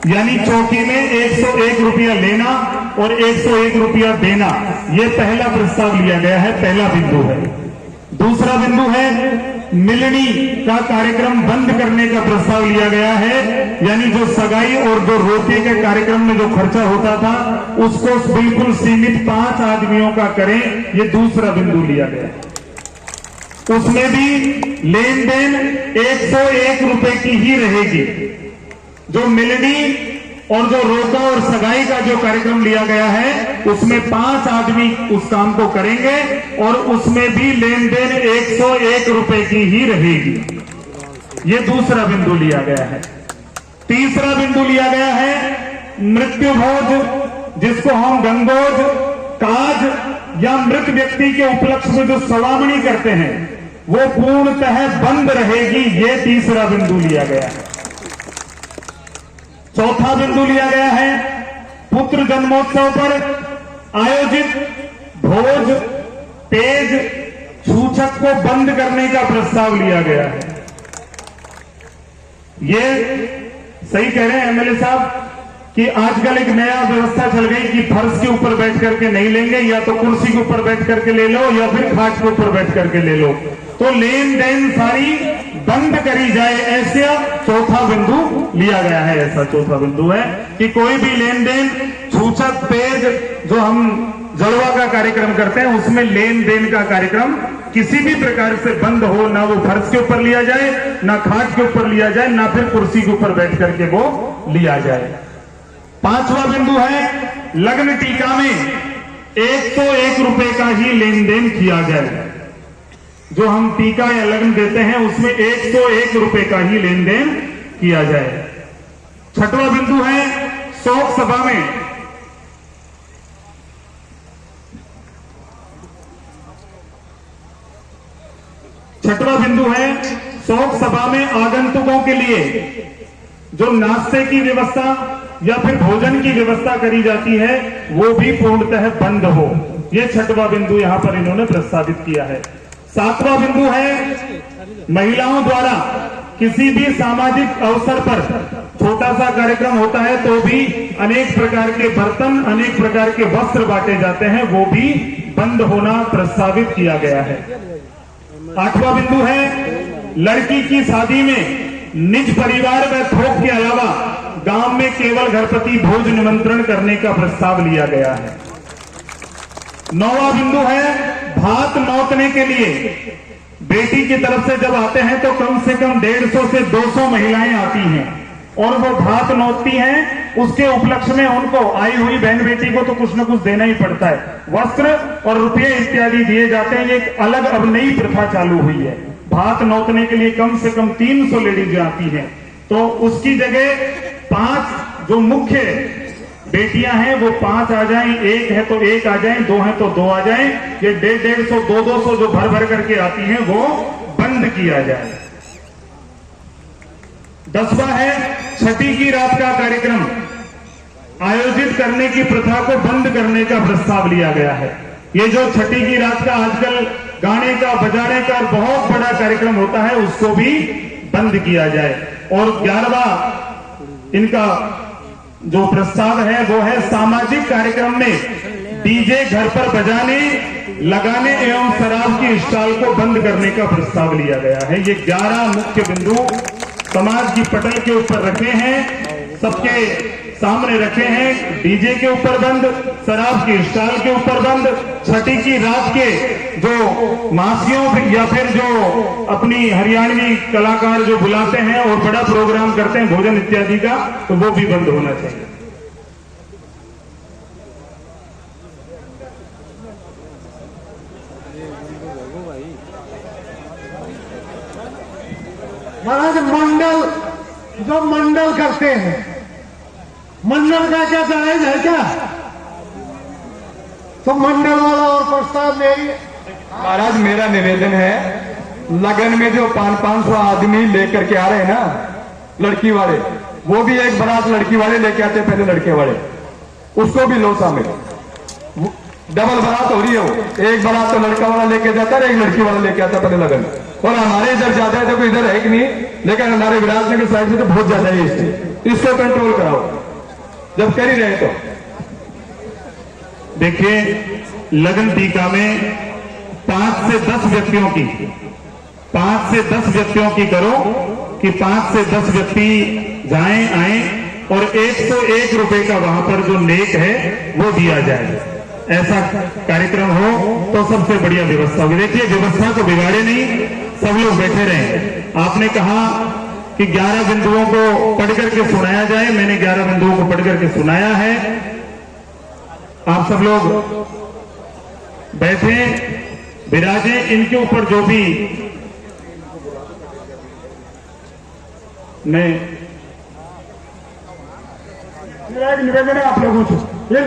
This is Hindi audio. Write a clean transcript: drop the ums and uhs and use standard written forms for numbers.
यानी चौकी में 101 रुपया लेना और 101 रुपया देना, यह पहला प्रस्ताव लिया गया है, पहला बिंदु है। दूसरा बिंदु है मिलनी का कार्यक्रम बंद करने का प्रस्ताव लिया गया है, यानी जो सगाई और जो रोटी के कार्यक्रम में जो खर्चा होता था उसको बिल्कुल सीमित 5 आदमियों का करें, ये दूसरा बिंदु लिया गया है। उसमें भी लेन देन 101 रुपए की ही रहेगी। जो मिलनी और जो रोका और सगाई का जो कार्यक्रम लिया गया है उसमें 5 आदमी उस काम को करेंगे और उसमें भी लेन देन 101 रुपए की ही रहेगी। ये दूसरा बिंदु लिया गया है। तीसरा बिंदु लिया गया है मृत्यु भोज, जिसको हम गंगोज, काज या मृत व्यक्ति के उपलक्ष्य में जो सवामणी करते हैं वो पूर्णतः बंद रहेगी। ये तीसरा बिंदु लिया गया है। चौथा बिंदु लिया गया है पुत्र जन्मोत्सव पर आयोजित भोज, पेज, सूचक को बंद करने का प्रस्ताव लिया गया है। ये सही कह रहे हैं एमएलए साहब कि आजकल एक नया व्यवस्था चल गई कि फर्श के ऊपर बैठ करके नहीं लेंगे, या तो कुर्सी के ऊपर बैठ करके ले लो या फिर खाट के ऊपर बैठ करके ले लो। तो लेन देन सारी बंद करी जाए, ऐसा चौथा बिंदु लिया गया है। ऐसा चौथा बिंदु है कि कोई भी लेन देन, सूचक, पेज, जो हम जलवा का कार्यक्रम करते हैं उसमें लेन देन का कार्यक्रम किसी भी प्रकार से बंद हो, ना वो फर्श के ऊपर लिया जाए, ना खाट के ऊपर लिया जाए, ना फिर कुर्सी के ऊपर बैठ करके वो लिया जाए। पांचवा बिंदु है लग्न टीका में 101 रुपए का ही लेन देन किया जाए। जो हम टीका या लग्न देते हैं उसमें 101 रुपए का ही लेन देन किया जाए। छठवां बिंदु है शोक सभा में शोक सभा में आगंतुकों के लिए जो नाश्ते की व्यवस्था या फिर भोजन की व्यवस्था करी जाती है वो भी पूर्णतः बंद हो। ये छठवां बिंदु यहां पर इन्होंने प्रस्तावित किया है। सातवां बिंदु है महिलाओं द्वारा किसी भी सामाजिक अवसर पर छोटा सा कार्यक्रम होता है तो भी अनेक प्रकार के बर्तन, अनेक प्रकार के वस्त्र बांटे जाते हैं, वो भी बंद होना प्रस्तावित किया गया है। आठवां बिंदु है लड़की की शादी में निज परिवार व थोक के अलावा गांव में केवल घरपति भोज निमंत्रण करने का प्रस्ताव लिया गया है। नौवां बिंदु है भात नौतने के लिए बेटी की तरफ से जब आते हैं तो कम से कम 150 से 200 महिलाएं आती हैं और वो भात नौतती हैं। उसके उपलक्ष्य में उनको आई हुई बहन बेटी को तो कुछ न कुछ देना ही पड़ता है, वस्त्र और रुपये इत्यादि दिए जाते हैं। एक अलग अब नई प्रथा चालू हुई है, भात नौतने के लिए कम से कम 300 लेडीज आती हैं, तो उसकी जगह 5 जो मुख्य बेटियां हैं वो 5 आ जाएं, 1 है तो 1 आ जाएं, 2 है तो 2 आ जाएं। ये 150, 200 जो भर भर करके आती हैं वो बंद किया जाए। 10वां है छठी की रात का कार्यक्रम आयोजित करने की प्रथा को बंद करने का प्रस्ताव लिया गया है। ये जो छठी की रात का आजकल गाने का, बजाने का बहुत बड़ा कार्यक्रम होता है उसको भी बंद किया जाए। और 11वां इनका जो प्रस्ताव है वो है सामाजिक कार्यक्रम में डीजे घर पर बजाने, लगाने एवं शराब की स्टॉल को बंद करने का प्रस्ताव लिया गया है। ये 11 मुख्य बिंदु समाज की पटल के ऊपर रखे हैं, सबके सामने रखे हैं। डीजे के ऊपर बंद, शराब की स्टॉल के ऊपर बंद, छठी की रात के जो मासियों या फिर जो अपनी हरियाणवी कलाकार जो बुलाते हैं और बड़ा प्रोग्राम करते हैं भोजन इत्यादि का, तो वो भी बंद होना चाहिए। महाराज मंडल जो मंडल करते हैं, मंडल का क्या जायज है क्या? तो मंडल वाला और प्रस्ताव नहीं। महाराज मेरा निवेदन है, लगन में जो 500 आदमी लेकर के आ रहे हैं ना लड़की वाले, वो भी एक बारात लड़की वाले लेके आते पहले लड़के वाले, उसको भी लो शामिल। डबल बारात हो रही है, वो एक बारात तो लड़का वाला लेके जाता है, एक लड़की वाला लेके आता पहले लगन। और हमारे इधर ज्यादा है, देखो इधर है कि नहीं, लेकिन हमारे विराटनगर साइड से तो बहुत ज्यादा है इसको कंट्रोल कराओ जब कर ही रहे तो। देखिए, लगन टीका में 5 से 10 व्यक्तियों की 5 से 10 व्यक्तियों की करो कि 5 से 10 व्यक्ति जाएं आए और 101 रुपए का वहां पर जो नेक है वो दिया जाए। ऐसा कार्यक्रम हो तो सबसे बढ़िया व्यवस्था होगी। देखिए, व्यवस्था को बिगाड़े नहीं, सब लोग बैठे रहे। आपने कहा कि 11 बिंदुओं को पढ़ करके सुनाया जाए, मैंने 11 बिंदुओं को पढ़ करके सुनाया है। आप सब लोग बैठे विराजे, इनके ऊपर जो भी मेरा एक निवेदन है आप लोगों से, ये